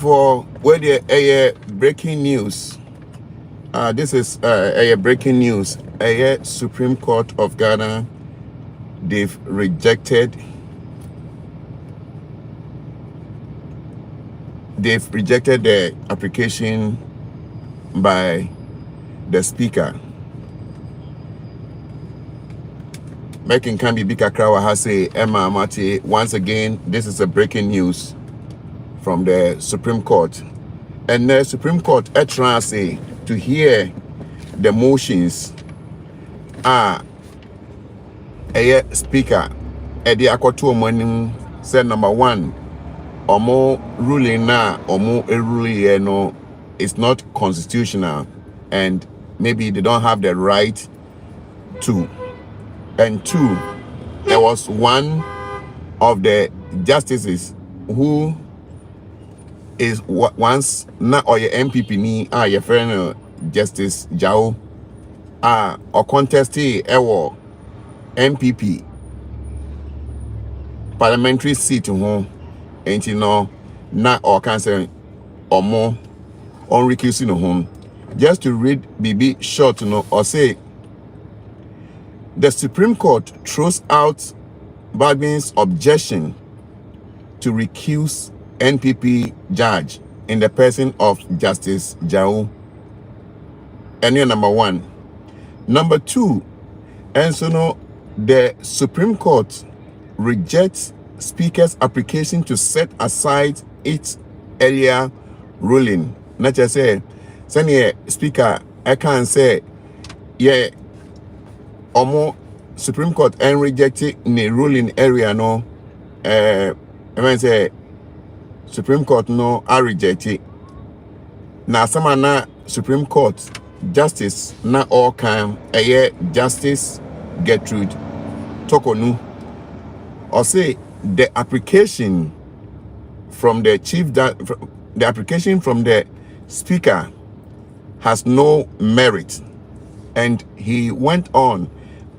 For where the breaking news. This is a breaking news. A Supreme Court of Ghana, they've rejected the application by the speaker. Mekin Kambi Bikakrawa has say Emma Amati. Once again, this is a breaking news from the Supreme Court. And the Supreme Court trying to hear the motions a speaker Eddie Akoto Morning said number one, Omo ruling na Omo ruling no is not constitutional and maybe they don't have the right to. And two, there was one of the justices who is once na or your MPP ni your friend Justice Jao or contested ewo MPP parliamentary seat ho and you know na or cancer or more on recusing home. Just to read BB short or say the Supreme Court throws out Badmin's objection to recuse NPP judge in the person of Justice Jao. And you're number one. Number two, and so no, the Supreme Court rejects Speaker's application to set aside its earlier ruling. Not just say, send Speaker, I can't say, yeah, Omo Supreme Court and rejected the ruling area no. I mean say Supreme Court no I reject it. Now some na Supreme Court justice na all kind Justice Gertrude Tokonu or say the application from the the application from the speaker has no merit, and he went on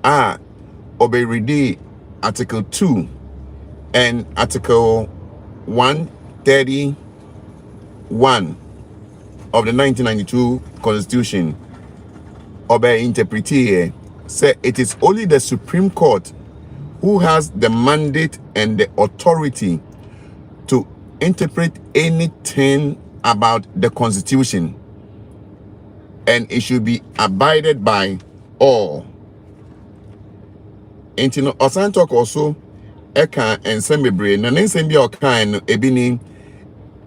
Oberidi Article 2 and Article 131 of the 1992 Constitution. Ober interpreted say it is only the Supreme Court who has the mandate and the authority to interpret anything about the Constitution, and it should be abided by all. And you know, Osan talk also Eka and Sembebre, na Nsembi Okan Ebini.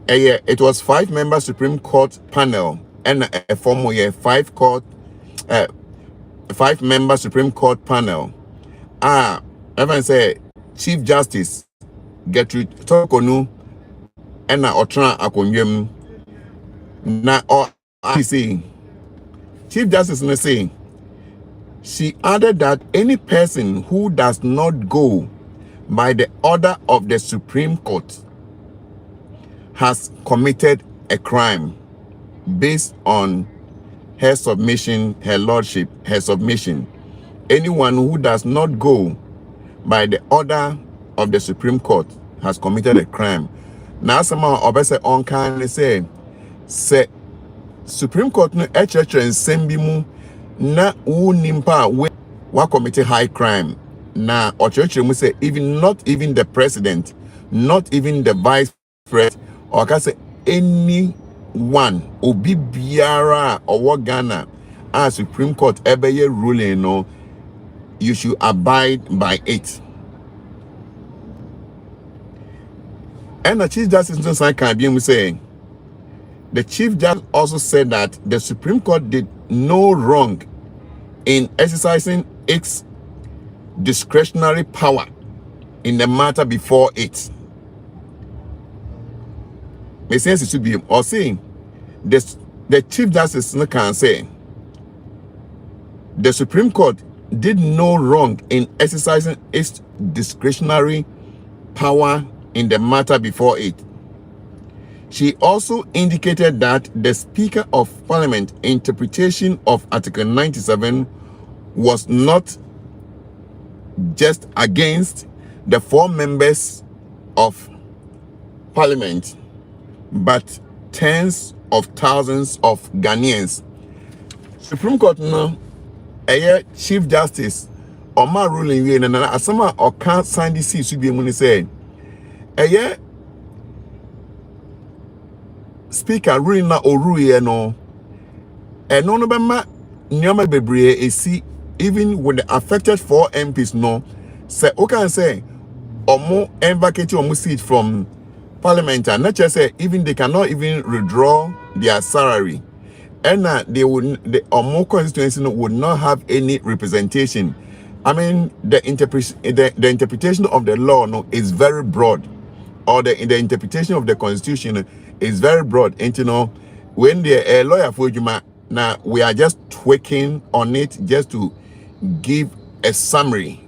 It was 5-member Supreme Court panel and a former 5-member Supreme Court panel. Everyone say Chief Justice Gertrude Tokonu and na Otra Akonyem na or I say Chief Justice na say she added that any person who does not go by the order of the Supreme Court has committed a crime based on her submission, her lordship, her submission. Anyone who does not go by the order of the Supreme Court has committed a crime. Now, someone obviously on can say Supreme Court no and sembimu na nimpa we wa commit high crime. Na mu say not even the president, not even the vice president, or can say anyone obi biara or Ghana as Supreme Court ebeye ruling no, you should abide by it. And the Chief Justice can be saying the Chief Justice also said that the Supreme Court did no wrong in exercising its discretionary power in the matter before it. May sense it should be or saying the Chief Justice can say the Supreme Court did no wrong in exercising its discretionary power in the matter before it. She also indicated that the Speaker of Parliament interpretation of Article 97 was not just against the 4 members of Parliament, but tens of thousands of Ghanaians. Supreme Court no, Chief Justice Omar ruling we na asama or can't sign this to be money say Speaker ruling na oruye no no bema nyama bebree esi even with the affected 4 MPs no say can say omo vacate omo seat from parliament and not just say even they cannot even withdraw their salary and they would the omo constituency would not have any representation. I mean the interpretation of the law no is very broad, or the interpretation of the constitution is very broad. And you know when the lawyer for Juma now we are just tweaking on it just to give a summary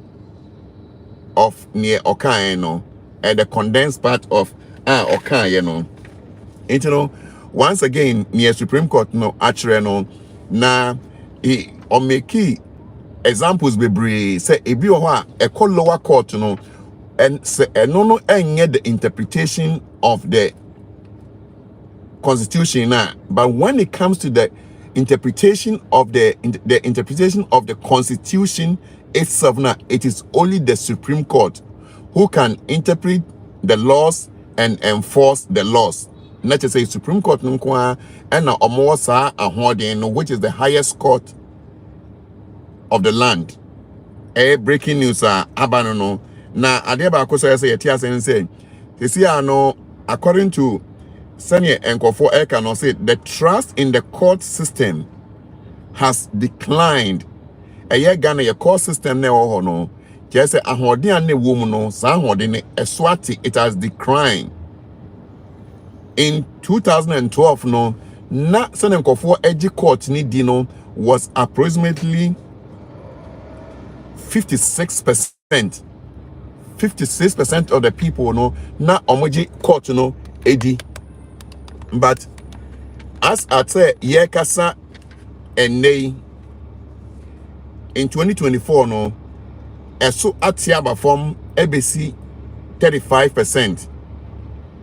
of near Okan, you know, and the condensed part of Okan, you know. And you know, once again, near Supreme Court, no, actually, no, na on make key examples be say a be a call lower court, you know, and say no, and get the interpretation of the constitution now. But when it comes to the interpretation of the interpretation of the constitution itself now, it is only the Supreme Court who can interpret the laws and enforce the laws. Not to say Supreme Court and which is the highest court of the land. Breaking news abanono na adeba akoso say yeti say this year no, according to Senior Nkofo Eka no say the trust in the court system has declined. Ghana your court system ne ho no just say ahoden an wo mu no sa ahoden ne eswati it has declined. In 2012 no na Senior Nkofo Eji court ni di no was approximately 56%. 56% of the people no na omoji court no edi. But as I say, Yekasa and Nay in 2024, no, so Atiaba from ABC 35%.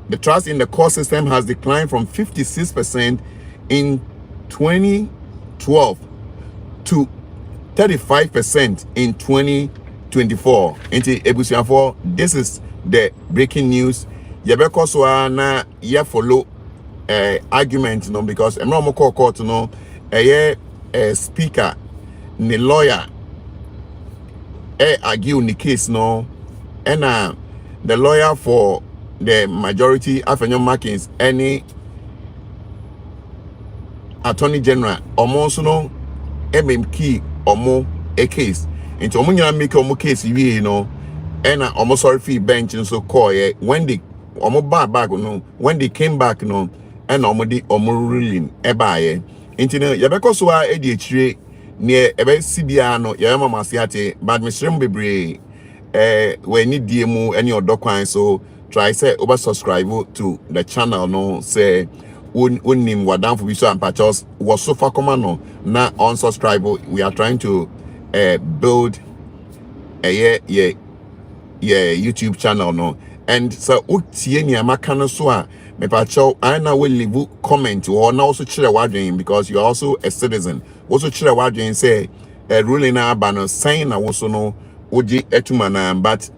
The trust in the court system has declined from 56% in 2012 to 35% in 2024. Into Ebusiafo, this is the breaking news. Yabeko so na ya follow argument no, because I'm not more court no speaker ni lawyer argue in the case no, and the lawyer for the majority Afenyo Markins any attorney general almost no key omo a case into omo nyina make omo case you know, and almost sorry fee bench and so call when they omo back no, when they came back no, and omo ruling ebaye into no yabeko so edi chire near ebe CBA no yama masiate but misrem bebre we need DMO any other kwan so try say over subscribe to the channel no say unim wadam for visual and patches was so far command no na unsubscribe. We are trying to build a YouTube channel no, and so utie ni amaka no so a me pacho I now will leave comment or now also chire wadwen because you are also a citizen. Also chire wadwen say ruling na abano sign na also no oji etumana. But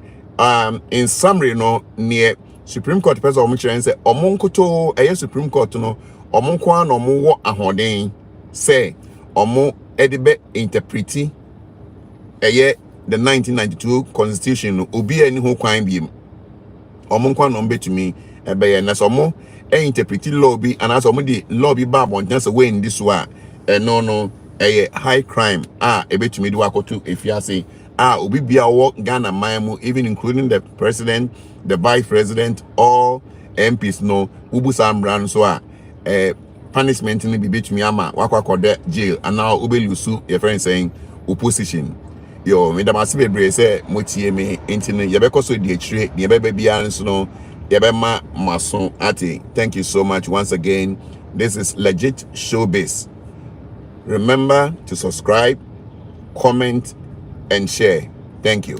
in summary no, near Supreme Court person omo chire say omo nkoto Supreme Court no omo kwa no omo wo ahoden say omo edibe interpreti the 1992 constitution no obi ani ho kwan biem omo kwa no betumi ebe na so mo interpreti law bi and as omo di law bi ba bon chance way in this one no high crime ebetumi do akoto efiase obi bia wo Ghana man even including the president, the vice president, all MPs no ubusa mbran so punishment ni bi betumi ama wakwa jail and now obelusu your friend saying opposition yo me da masibe bre say motie me intino yebeko so di achire di yebebe bia nso no yebema maso ati. Thank you so much once again. This is Legit Showbiz. Remember to subscribe, comment and share. Thank you.